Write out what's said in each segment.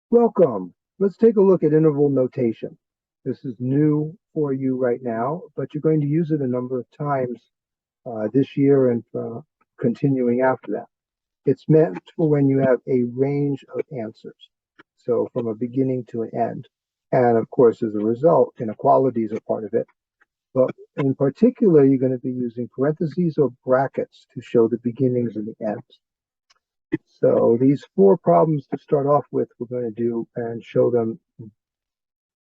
Welcome. Let's take a look at interval notation. This is new for you right now, but you're going to use it a number of times this year and continuing after that. It's meant for when you have a range of answers, so from a beginning to an end. And of course, as a result, inequalities are part of it. But in particular, you're going to be using parentheses or brackets to show the beginnings and the ends. So these four problems to start off with, we're going to do and show them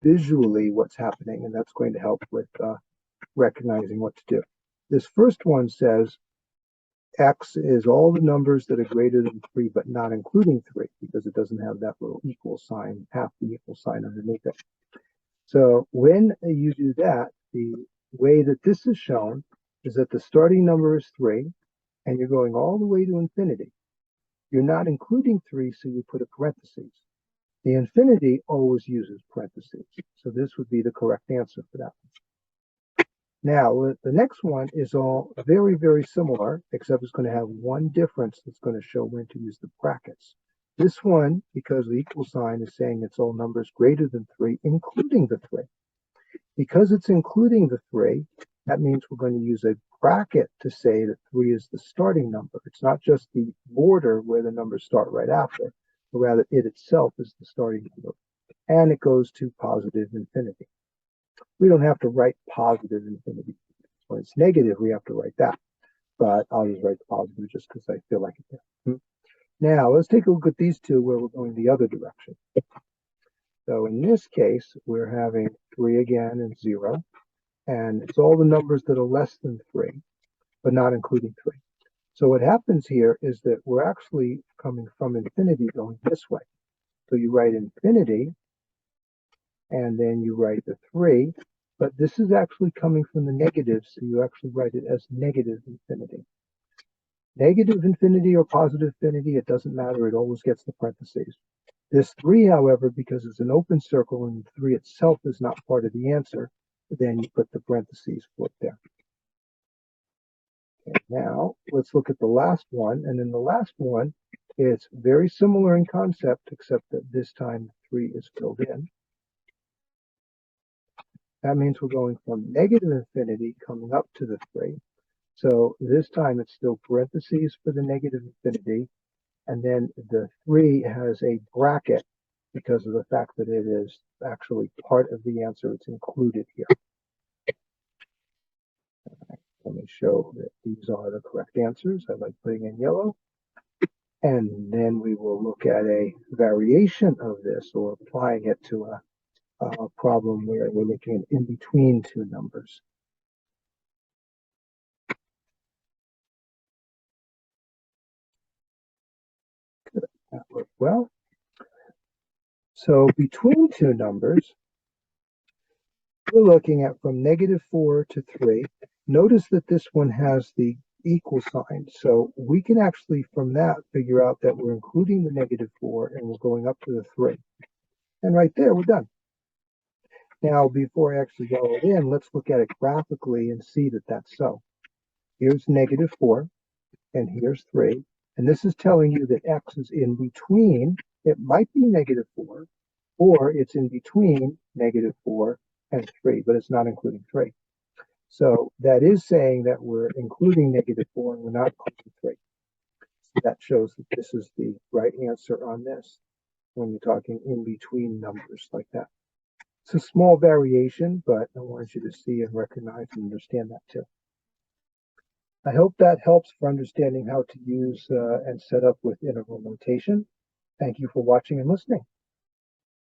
visually what's happening, and that's going to help with recognizing what to do. This first one says X is all the numbers that are greater than 3, but not including 3, because it doesn't have that little equal sign, half the equal sign underneath it. So when you do that, the way that this is shown is that the starting number is 3, and you're going all the way to infinity. You're not including 3, so you put a parentheses. The infinity always uses parentheses, so this would be the correct answer for that. Now, the next one is all very, very similar, except it's going to have one difference that's going to show when to use the brackets. This one, because the equal sign is saying it's all numbers greater than 3, including the 3. Because it's including the 3, that means we're going to use a bracket to say that 3 is the starting number. It's not just the border where the numbers start right after, but rather it itself is the starting number. And it goes to positive infinity. We don't have to write positive infinity. When it's negative, we have to write that. But I'll just write the positive just because I feel like it there. Now, let's take a look at these two where we're going the other direction. So in this case, we're having 3 again and 0. And it's all the numbers that are less than 3, but not including 3. So what happens here is that we're actually coming from infinity going this way. So you write infinity, and then you write the 3, but this is actually coming from the negative, so you actually write it as negative infinity. Negative infinity or positive infinity, it doesn't matter, it always gets the parentheses. This 3, however, because it's an open circle and the 3 itself is not part of the answer, then you put the parentheses for it there. Okay, now, let's look at the last one. And in the last one, it's very similar in concept, except that this time 3 is filled in. That means we're going from negative infinity coming up to the 3. So this time it's still parentheses for the negative infinity. And then the 3 has a bracket because of the fact that it is actually part of the answer. It's included here. Let me show that these are the correct answers. I like putting in yellow. And then we will look at a variation of this, or applying it to a problem where we're looking at in between two numbers. Good. That worked well. So between two numbers, we're looking at from -4 to 3. Notice that this one has the equal sign. So we can actually, from that, figure out that we're including the -4 and we're going up to the 3. And right there, we're done. Now, before I actually go in, let's look at it graphically and see that that's so. Here's -4, and here's 3. And this is telling you that X is in between. It might be -4, or it's in between -4 and 3, but it's not including 3. So that is saying that we're including -4 and we're not including 3. So that shows that this is the right answer on this when you're talking in between numbers like that. It's a small variation, but I want you to see and recognize and understand that too. I hope that helps for understanding how to use and set up with interval notation. Thank you for watching and listening.